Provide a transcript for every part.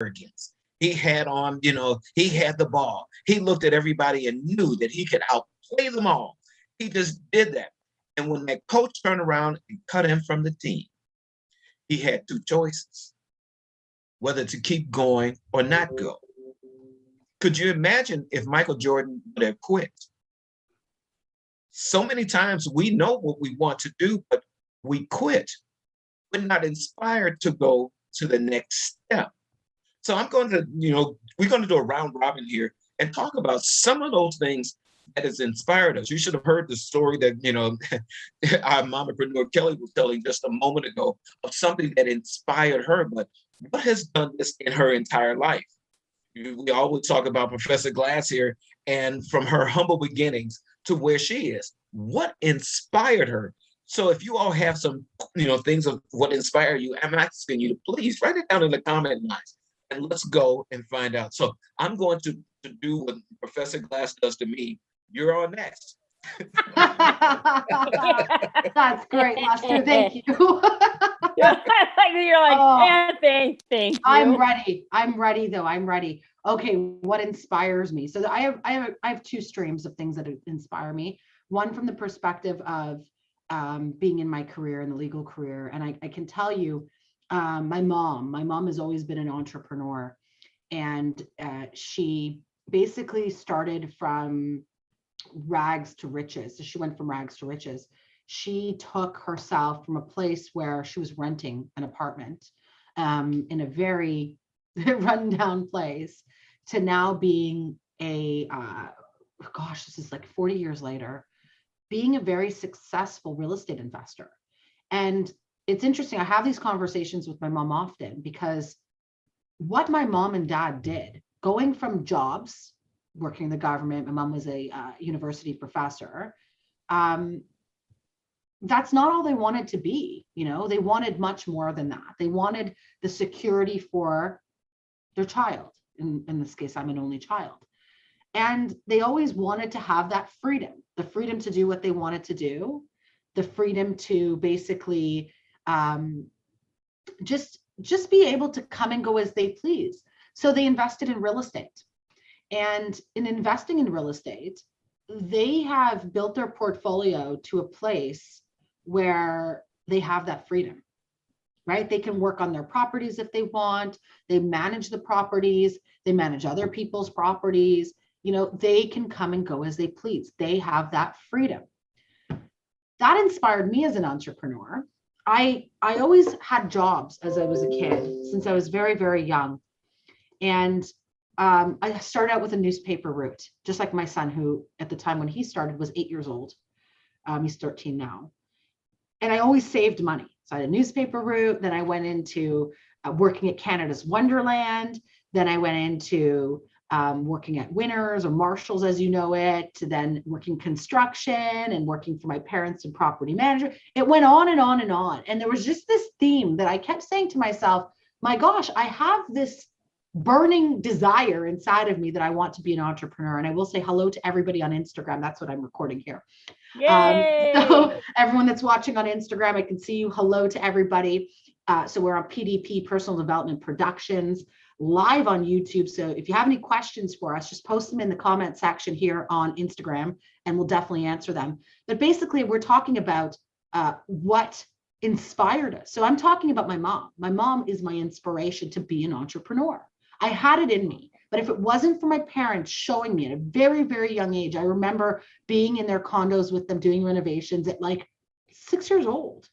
arrogance. He had on, he had the ball. He looked at everybody and knew that he could outplay them all. He just did that. And when that coach turned around and cut him from the team, he had two choices, whether to keep going or not go. Could you imagine if Michael Jordan would have quit? So many times we know what we want to do, but we quit. We're not inspired to go to the next step. So I'm going to, we're going to do a round robin here and talk about some of those things that has inspired us. You should have heard the story that, our mompreneur Kelly was telling just a moment ago of something that inspired her. But what has done this in her entire life? We always talk about Professor Glass here, and from her humble beginnings to where she is, what inspired her? So if you all have some, things of what inspired you, I'm asking you to please write it down in the comment lines and let's go and find out. So I'm going to do what Professor Glass does to me. You're on next. That's great, Lester. Thank you. You're like, yeah, thank you. I'm ready though. I'm ready. Okay, what inspires me? So I have two streams of things that inspire me. One from the perspective of being in my career, in the legal career, and I can tell you, my mom has always been an entrepreneur, and she basically started from rags to riches. So she went from rags to riches. She took herself from a place where she was renting an apartment in a very rundown place to now being this is like 40 years later, being a very successful real estate investor. And it's interesting, I have these conversations with my mom often because what my mom and dad did, going from jobs, working in the government, my mom was a university professor, that's not all they wanted to be. They wanted much more than that. They wanted the security for their child. In this case, I'm an only child. And they always wanted to have that freedom, the freedom to do what they wanted to do, the freedom to basically just be able to come and go as they please. So they invested in real estate. And in investing in real estate, they have built their portfolio to a place where they have that freedom, right? They can work on their properties if they want. They manage the properties. They manage other people's properties. They can come and go as they please. They have that freedom. That inspired me as an entrepreneur. I always had jobs as I was a kid, since I was very, very young. And I started out with a newspaper route, just like my son, who at the time when he started was 8 years old. He's 13 now. And I always saved money. So I had a newspaper route. Then I went into working at Canada's Wonderland. Then I went into working at Winners or Marshalls, as you know it, to then working construction and working for my parents in property management. It went on and on and on. And there was just this theme that I kept saying to myself, my gosh, I have this burning desire inside of me that I want to be an entrepreneur. And I will say hello to everybody on Instagram. That's what I'm recording here. So everyone that's watching on Instagram, I can see you. Hello to everybody. So we're on PDP, Personal Development Productions, live on YouTube. So if you have any questions for us, just post them in the comment section here on Instagram, and we'll definitely answer them. But basically, we're talking about what inspired us. So I'm talking about my mom. My mom is my inspiration to be an entrepreneur. I had it in me, but if it wasn't for my parents showing me at a very, very young age, I remember being in their condos with them doing renovations at like 6 years old.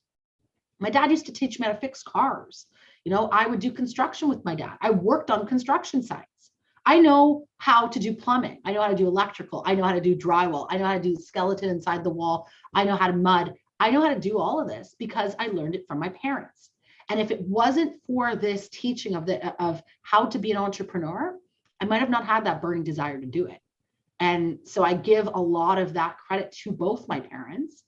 My dad used to teach me how to fix cars. I would do construction with my dad. I worked on construction sites. I know how to do plumbing. I know how to do electrical. I know how to do drywall. I know how to do the skeleton inside the wall. I know how to mud. I know how to do all of this because I learned it from my parents. And if it wasn't for this teaching of how to be an entrepreneur, I might have not had that burning desire to do it. And so I give a lot of that credit to both my parents,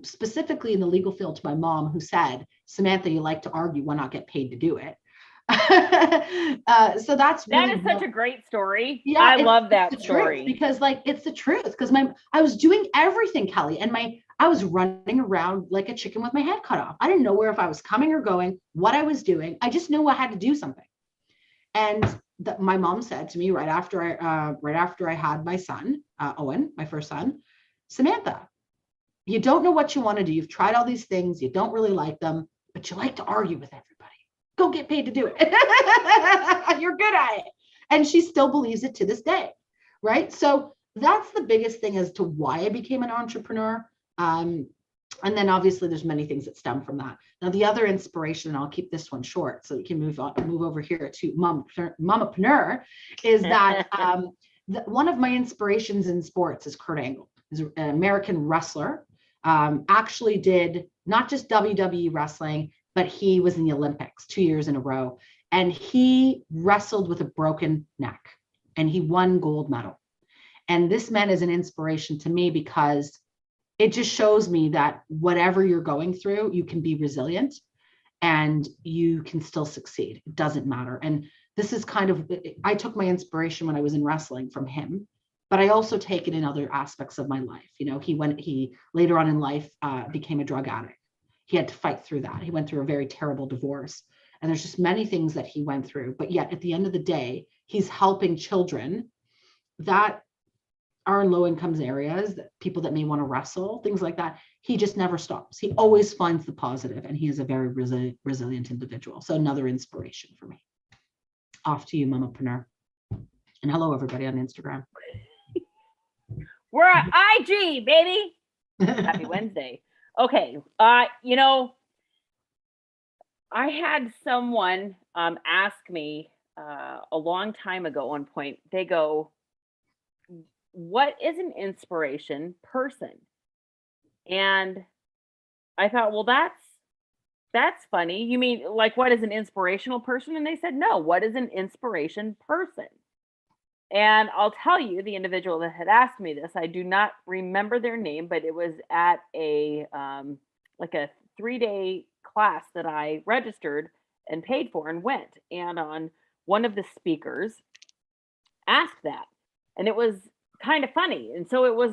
specifically in the legal field to my mom, who said, Samantha, you like to argue, why not get paid to do it? So that is such a great story. Yeah, I love that story because it's the truth. Because I was doing everything, Kelly, and I was running around like a chicken with my head cut off. I didn't know where if I was coming or going, what I was doing. I just knew I had to do something. And my mom said to me right after I had my son, Owen, my first son, Samantha, you don't know what you want to do. You've tried all these things. You don't really like them, but you like to argue with everybody. Go get paid to do it. You're good at it. And she still believes it to this day, right? So that's the biggest thing as to why I became an entrepreneur. And then obviously there's many things that stem from that. Now the other inspiration, and I'll keep this one short so we can move over here to Mamapreneur, is that one of my inspirations in sports is Kurt Angle. He's an American wrestler. Actually did not just WWE wrestling, but he was in the Olympics 2 years in a row. And he wrestled with a broken neck and he won gold medal. And this man is an inspiration to me because it just shows me that whatever you're going through, you can be resilient and you can still succeed. It doesn't matter. And this is kind of, I took my inspiration when I was in wrestling from him, but I also take it in other aspects of my life. You know, he later on in life became a drug addict. He had to fight through that. He went through a very terrible divorce. And there's just many things that he went through. But yet at the end of the day, he's helping children that are in low income areas, that people that may want to wrestle, things like that. He just never stops. He always finds the positive, and he is a very resilient individual. So another inspiration for me. Off to you, Mamapreneur. And hello, everybody on Instagram. We're at IG, baby. Happy Wednesday. Okay. You know, I had someone ask me a long time ago, at one point, they go, what is an inspiration person? And I thought, well, that's funny. You mean like, what is an inspirational person? And they said, no, what is an inspiration person? And I'll tell you, the individual that had asked me this, I do not remember their name, but it was at a like a 3-day class that I registered and paid for and went. And on one of the speakers asked that, and it was kind of funny. And so it was,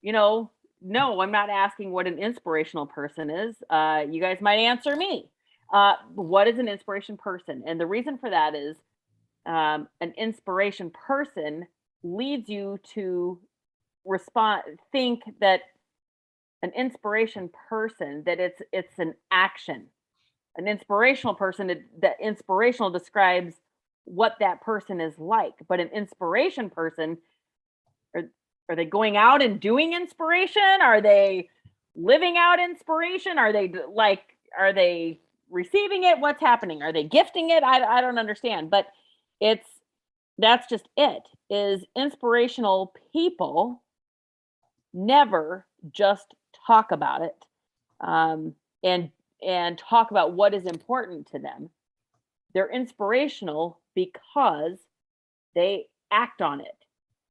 you know, no, I'm not asking what an inspirational person is. You guys might answer me. What is an inspiration person? And the reason for that is an inspiration person leads you to think that an inspiration person, that it's an action. An inspirational person, that inspirational describes what that person is like. But an inspiration person, are they going out and doing inspiration? Are they living out inspiration? Are they receiving it? What's happening? Are they gifting it? I don't understand. But that's just it, is inspirational people never just talk about it and talk about what is important to them. They're inspirational because they act on it.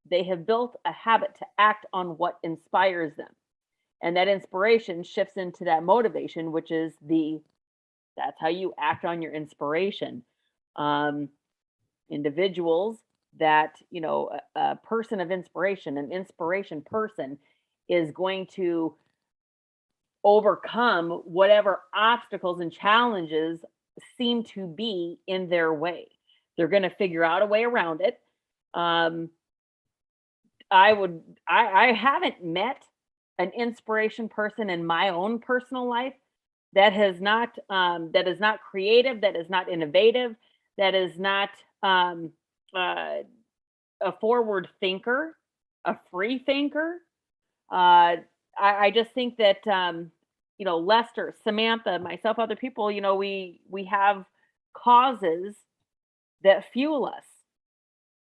They have built a habit to act on what inspires them. And that inspiration shifts into that motivation, which is that's how you act on your inspiration. Individuals that, you know, a person of inspiration, an inspiration person is going to overcome whatever obstacles and challenges seem to be in their way. They're going to figure out a way around it. I haven't met an inspiration person in my own personal life that is not creative, that is not innovative, that is not a forward thinker, a free thinker. I just think that you know, Lester, Samantha, myself, other people, you know, we have causes that fuel us.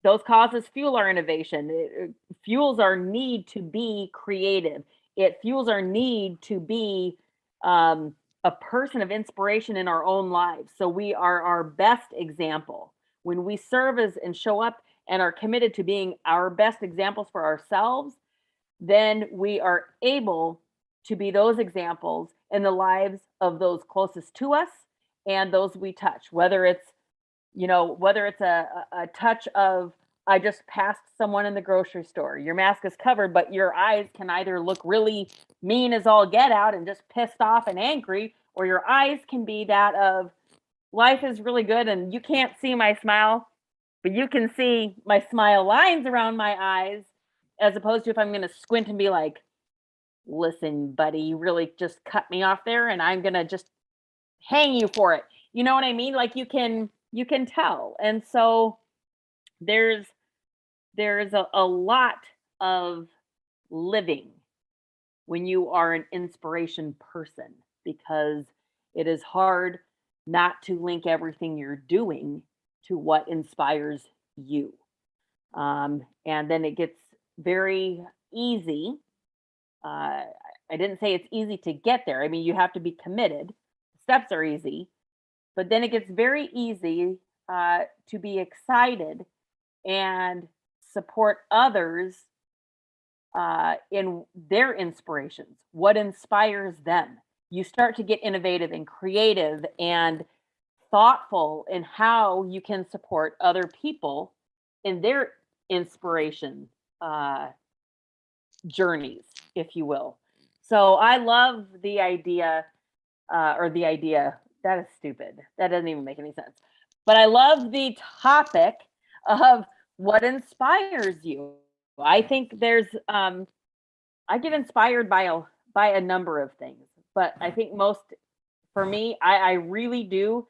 Those causes fuel our innovation. It fuels our need to be creative. It fuels our need to be a person of inspiration in our own lives. So we are our best example. When we serve as and show up and are committed to being our best examples for ourselves, then we are able to be those examples in the lives of those closest to us and those we touch, whether it's a touch of, I just passed someone in the grocery store. Your mask is covered, but your eyes can either look really mean as all get out and just pissed off and angry, or your eyes can be that of, life is really good, and you can't see my smile, but you can see my smile lines around my eyes, as opposed to if I'm going to squint and be like, listen, buddy, you really just cut me off there, and I'm going to just hang you for it. You know what I mean? Like, you can tell. And so there's a lot of living when you are an inspiration person, because it is hard not to link everything you're doing to what inspires you. And then it gets very easy. I didn't say it's easy to get there. I mean, you have to be committed. Steps are easy, but then it gets very easy to be excited and support others in their inspirations, what inspires them. You start to get innovative and creative and thoughtful in how you can support other people in their inspiration journeys, if you will. So I love the idea, that is stupid. That doesn't even make any sense. But I love the topic of what inspires you. I think there's, I get inspired by a number of things, but I think most, for me, I really do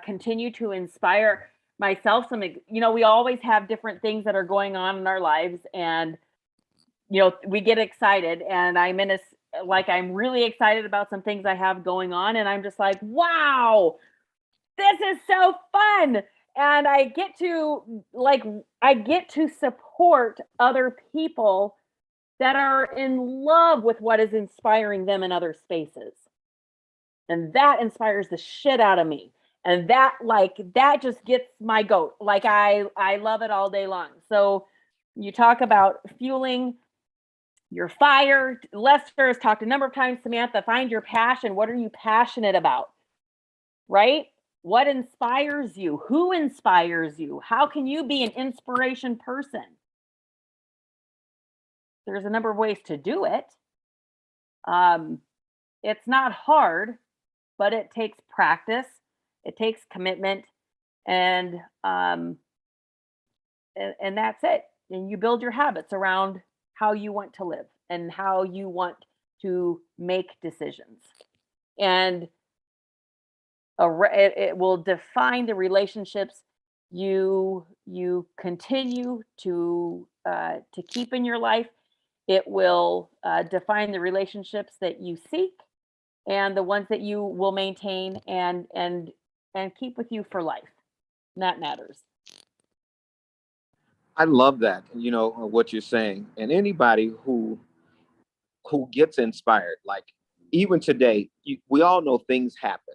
continue to inspire myself. We always have different things that are going on in our lives, and we get excited, and I'm really excited about some things I have going on, and I'm just like, wow, this is so fun. And I get to support other people that are in love with what is inspiring them in other spaces. And that inspires the shit out of me. And that just gets my goat. Like, I love it all day long. So you talk about fueling your fire. Lester has talked a number of times, Samantha, find your passion. What are you passionate about? Right? What inspires you? Who inspires you? How can you be an inspiration person? There's a number of ways to do it. It's not hard, but it takes practice. It takes commitment, and that's it. And you build your habits around how you want to live and how you want to make decisions. And it will define the relationships you continue to keep in your life. It will define the relationships that you seek, and the ones that you will maintain and keep with you for life. And that matters. I love that, what you're saying. And anybody who gets inspired, like even today, we all know things happen.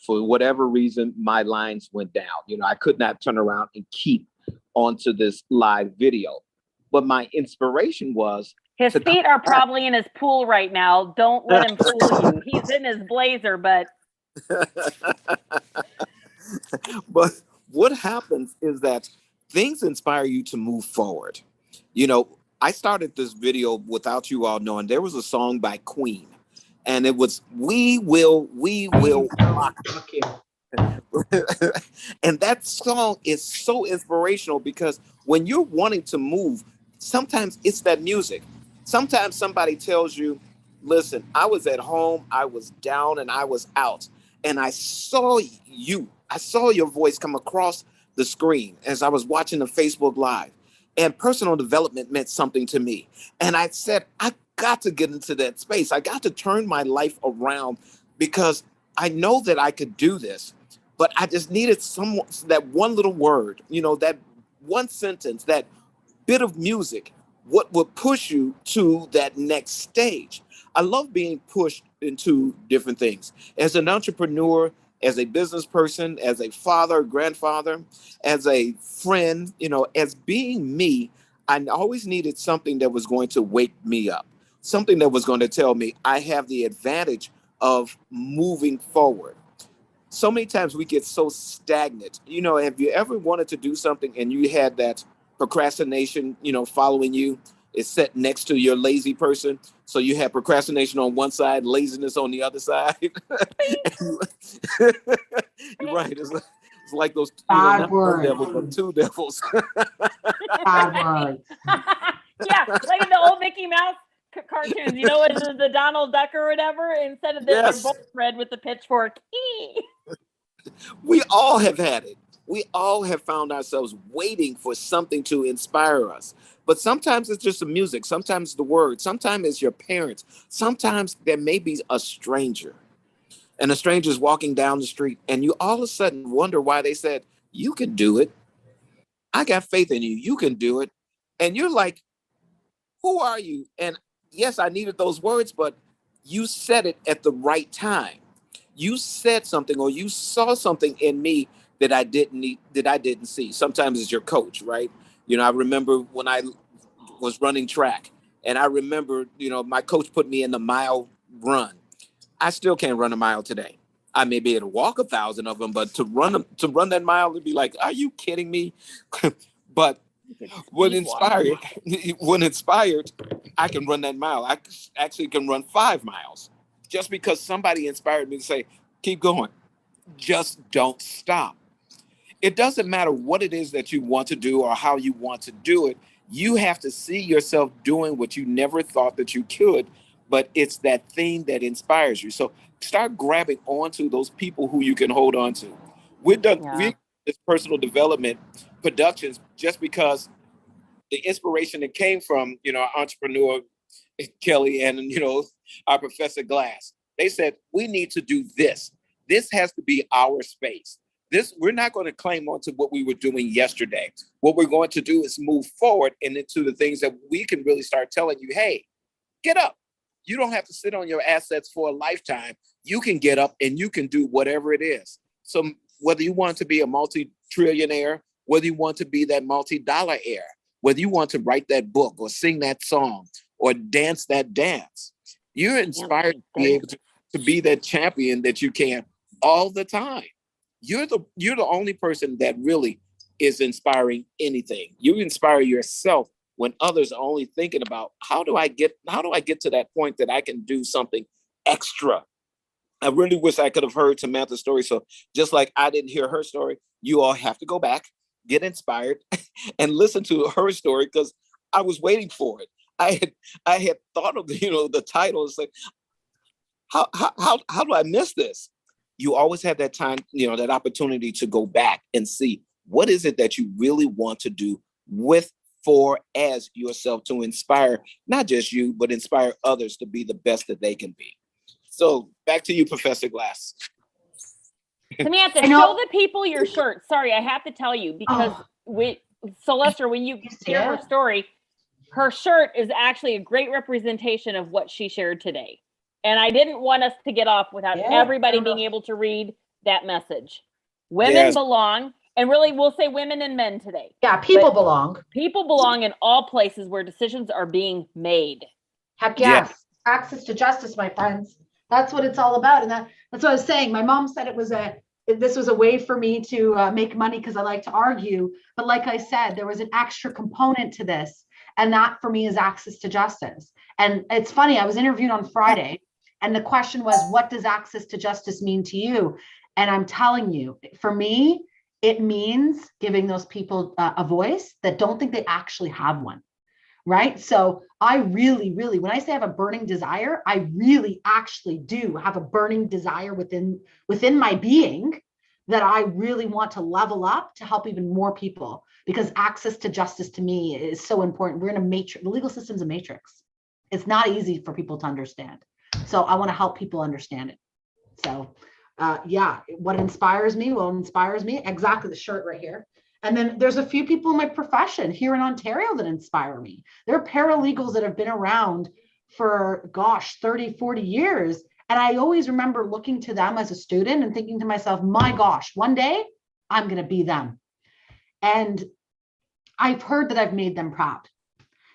For whatever reason, my lines went down. I could not turn around and keep onto this live video. But my inspiration was his feet are probably in his pool right now. Don't let him fool you. He's in his blazer, but but what happens is that things inspire you to move forward. I started this video without you all knowing. There was a song by Queen, and it was We Will Rock You. And that song is so inspirational, because when you're wanting to move, sometimes it's that music. Sometimes somebody tells you, listen, I was at home, I was down, and I was out, and I saw your voice come across the screen as I was watching the Facebook Live, and personal development meant something to me. And I said, I got to get into that space. I got to turn my life around, because I know that I could do this, but I just needed that one little word, that one sentence, that bit of music, what would push you to that next stage. I love being pushed into different things. As an entrepreneur, as a business person, as a father, grandfather, as a friend, as being me, I always needed something that was going to wake me up, something that was going to tell me I have the advantage of moving forward. So many times we get so stagnant. Have you ever wanted to do something and you had that procrastination, following you? is set next to your lazy person. So you have procrastination on one side, laziness on the other side. You're right. It's like those, Bad not one word. devil, but two devils. Bad words. Yeah, like in the old Mickey Mouse cartoons, you know, the Donald Duck or whatever. Instead of this, Yes. they're both red with the pitchfork. We all have had it. We all have found ourselves waiting for something to inspire us. But sometimes it's just the music, sometimes the words, sometimes it's your parents, sometimes there may be a stranger. And a stranger's walking down the street, and you all of a sudden wonder why they said, "You can do it. I got faith in you. You can do it." And you're like, "Who are you?" And yes, I needed those words, but you said it at the right time. You said something, or you saw something in me that I didn't see. Sometimes it's your coach, right? I remember when I was running track, and I remember, my coach put me in the mile run. I still can't run a mile today. I may be able to walk 1,000 of them, but to run that mile, it'd be like, are you kidding me? But when inspired, I can run that mile. I actually can run 5 miles just because somebody inspired me to say, keep going. Just don't stop. It doesn't matter what it is that you want to do or how you want to do it. You have to see yourself doing what you never thought that you could, but it's that thing that inspires you. So start grabbing onto those people who you can hold on to. We this personal development productions just because the inspiration that came from, our entrepreneur, Kelly, and, our Professor Glass. They said, we need to do this. This has to be our space. We're not going to claim onto what we were doing yesterday. What we're going to do is move forward and into the things that we can really start telling you, hey, get up. You don't have to sit on your assets for a lifetime. You can get up and you can do whatever it is. So whether you want to be a multi-trillionaire, whether you want to be that multi-dollar heir, whether you want to write that book or sing that song or dance that dance, you're inspired to be able to be that champion that you can all the time. You're the only person that really is inspiring anything. You inspire yourself when others are only thinking about how do I get to that point that I can do something extra. I really wish I could have heard Samantha's story. So just like I didn't hear her story, you all have to go back, get inspired, and listen to her story because I was waiting for it. I had thought of the title. It's like, how do I miss this? You always have that time, that opportunity to go back and see what is it that you really want to do as yourself to inspire, not just you, but inspire others to be the best that they can be. So back to you, Professor Glass. Samantha, show the people your shirt. Sorry, I have to tell you because Celeste, when you hear her story, her shirt is actually a great representation of what she shared today. And I didn't want us to get off without everybody being able to read that message. Women belong, and really we'll say women and men today. Yeah, people belong. People belong in all places where decisions are being made. Heck yes. Yeah. Access to justice, my friends. That's what it's all about. And that's what I was saying. My mom said this was a way for me to make money because I like to argue. But like I said, there was an extra component to this. And that for me is access to justice. And it's funny, I was interviewed on Friday and the question was, what does access to justice mean to you? And I'm telling you, for me, it means giving those people a voice that don't think they actually have one, right? So I really, really, when I say I have a burning desire, I really actually do have a burning desire within my being that I really want to level up to help even more people, because access to justice to me is so important. We're in a matrix. The legal system's a matrix. It's not easy for people to understand. So I want to help people understand it. So what inspires me? Well, inspires me exactly the shirt right here. And then there's a few people in my profession here in Ontario that inspire me. There are paralegals that have been around for 30, 40 years. And I always remember looking to them as a student and thinking to myself, my gosh, one day I'm going to be them. And I've heard that I've made them proud.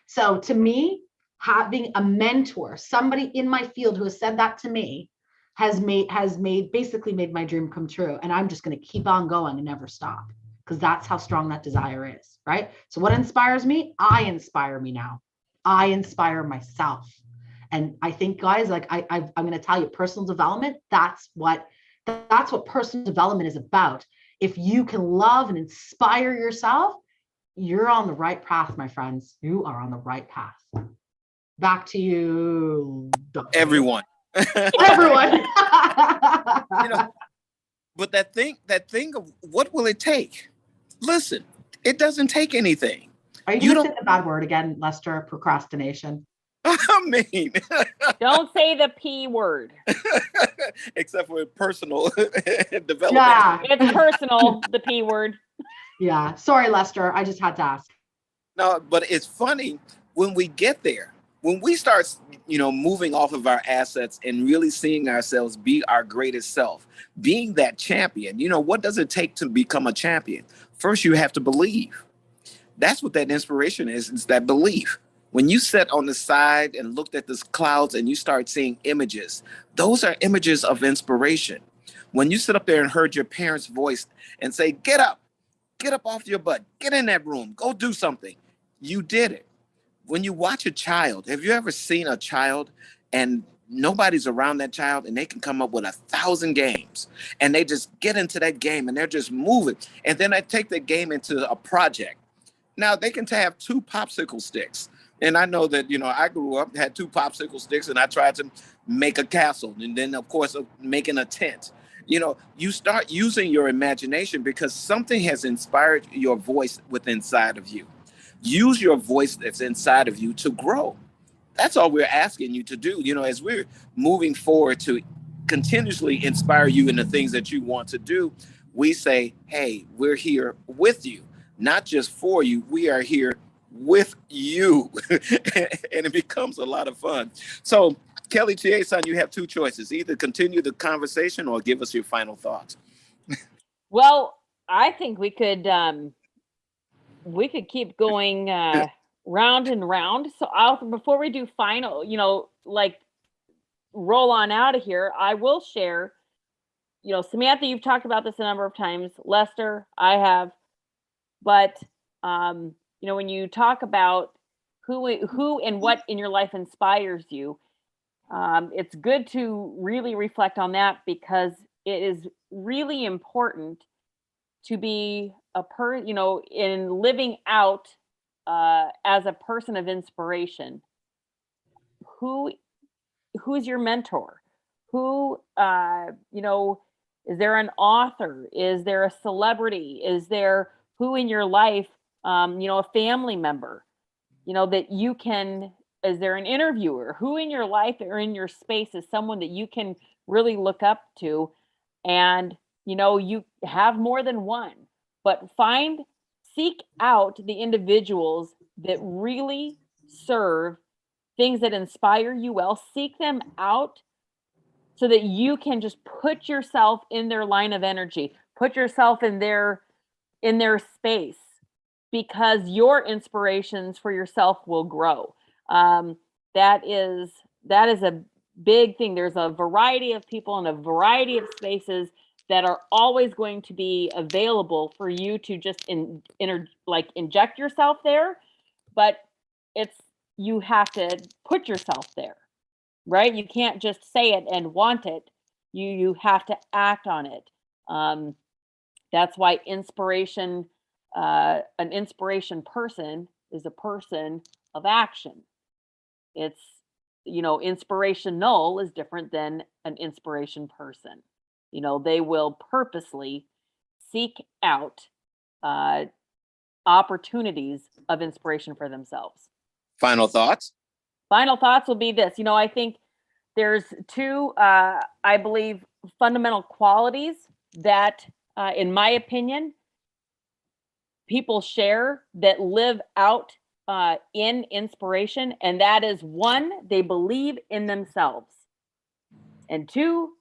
So to me, having a mentor, somebody in my field who has said that to me has basically made my dream come true. And I'm just going to keep on going and never stop, because that's how strong that desire is, right? So what inspires me? I inspire me now. I inspire myself. And I think, guys, like I'm going to tell you, personal development, that's what personal development is about. If you can love and inspire yourself, you're on the right path, my friends. You are on the right path. Back to you, Dr. Everyone. Everyone. You know, but that thing of what will it take? Listen, it doesn't take anything. Are you going to say the bad word again, Lester? Procrastination. I mean, Don't say the P word. except for personal development. Yeah. It's personal, the P word. Yeah. Sorry, Lester. I just had to ask. No, but it's funny when we get there, when we start, moving off of our assets and really seeing ourselves be our greatest self, being that champion. What does it take to become a champion? First, you have to believe. That's what that inspiration is that belief. When you sat on the side and looked at the clouds and you start seeing images, those are images of inspiration. When you sit up there and heard your parents' voice and say, get up off your butt, get in that room, go do something. You did it. When you watch a child, have you ever seen a child and nobody's around that child and they can come up with 1,000 games and they just get into that game and they're just moving. And then they take the game into a project. Now they can have 2 popsicle sticks. And I know that, I grew up, had 2 popsicle sticks and I tried to make a castle. And then, of course, making a tent. You start using your imagination because something has inspired your voice within inside of you. Use your voice that's inside of you to grow. That's all we're asking you to do. As we're moving forward to continuously inspire you in the things that you want to do, we say, hey, we're here with you, not just for you. We are here with you. And it becomes a lot of fun. So Kelly Chie-san, you have 2 choices: either continue the conversation or give us your final thoughts. Well, I think we could keep going round and round. So before we do final, roll on out of here, I will share, Samantha, you've talked about this a number of times. Lester, I have, but when you talk about who and what in your life inspires you, it's good to really reflect on that, because it is really important to be in living out as a person of inspiration. Who's your mentor? Is there an author? Is there a celebrity? Is there who in your life, a family member, that you can, is there an interviewer? Who in your life or in your space is someone that you can really look up to? And, you have more than one, but seek out the individuals that really serve things that inspire you well. Seek them out so that you can just put yourself in their line of energy, put yourself in their space, because your inspirations for yourself will grow. That is a big thing. There's a variety of people in a variety of spaces that are always going to be available for you to just inject yourself there, but you have to put yourself there, right? You can't just say it and want it. You have to act on it. That's why an inspiration person is a person of action. It's, inspirational is different than an inspiration person. They will purposely seek out opportunities of inspiration for themselves. Final thoughts? Final thoughts will be this. I think there's 2, I believe, fundamental qualities that, in my opinion, people share that live out in inspiration. And that is, 1, they believe in themselves. And 2,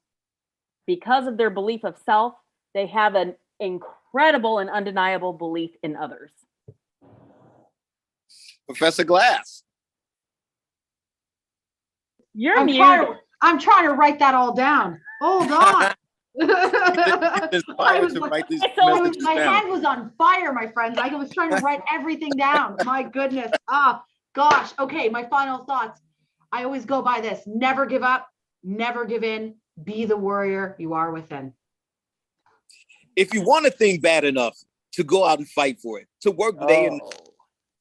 because of their belief of self, they have an incredible and undeniable belief in others. Professor Glass. You're muted. I'm trying to write that all down. Hold on. My hand was on fire, my friends. I was trying to write everything down. My goodness. Gosh, okay, my final thoughts. I always go by this: never give up, never give in, be the warrior you are within. If you want a thing bad enough to go out and fight for it, to work day and Oh.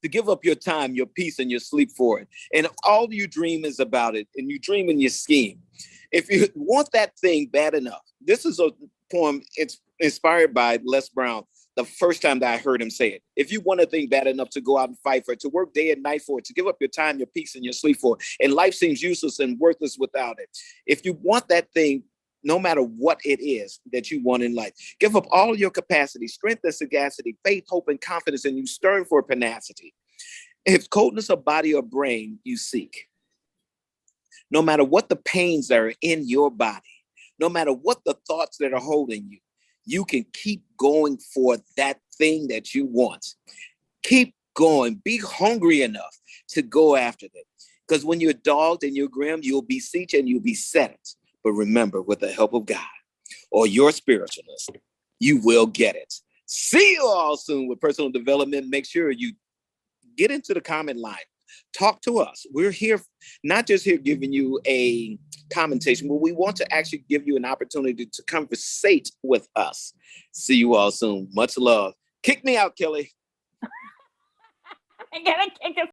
to give up your time, your peace, and your sleep for it, and all you dream is about it, and you dream in your scheme. If you want that thing bad enough, this is a poem. It's inspired by Les Brown. The first time that I heard him say it, if you want a thing bad enough to go out and fight for it, to work day and night for it, to give up your time, your peace, and your sleep for it, and life seems useless and worthless without it. If you want that thing, no matter what it is that you want in life, give up all your capacity, strength and sagacity, faith, hope, and confidence, and you stern for tenacity. If coldness of body or brain you seek, no matter what the pains that are in your body, no matter what the thoughts that are holding you, you can keep going for that thing that you want. Keep going. Be hungry enough to go after it. Because when you're dogged and you're grim, you'll beseech and you'll beset it. But remember, with the help of God or your spiritualness, you will get it. See you all soon with personal development. Make sure you get into the comment line. Talk to us. We're here, not just here giving you a commentation, but we want to actually give you an opportunity to conversate with us. See you all soon. Much love. Kick me out, Kelly. I'm gonna kick us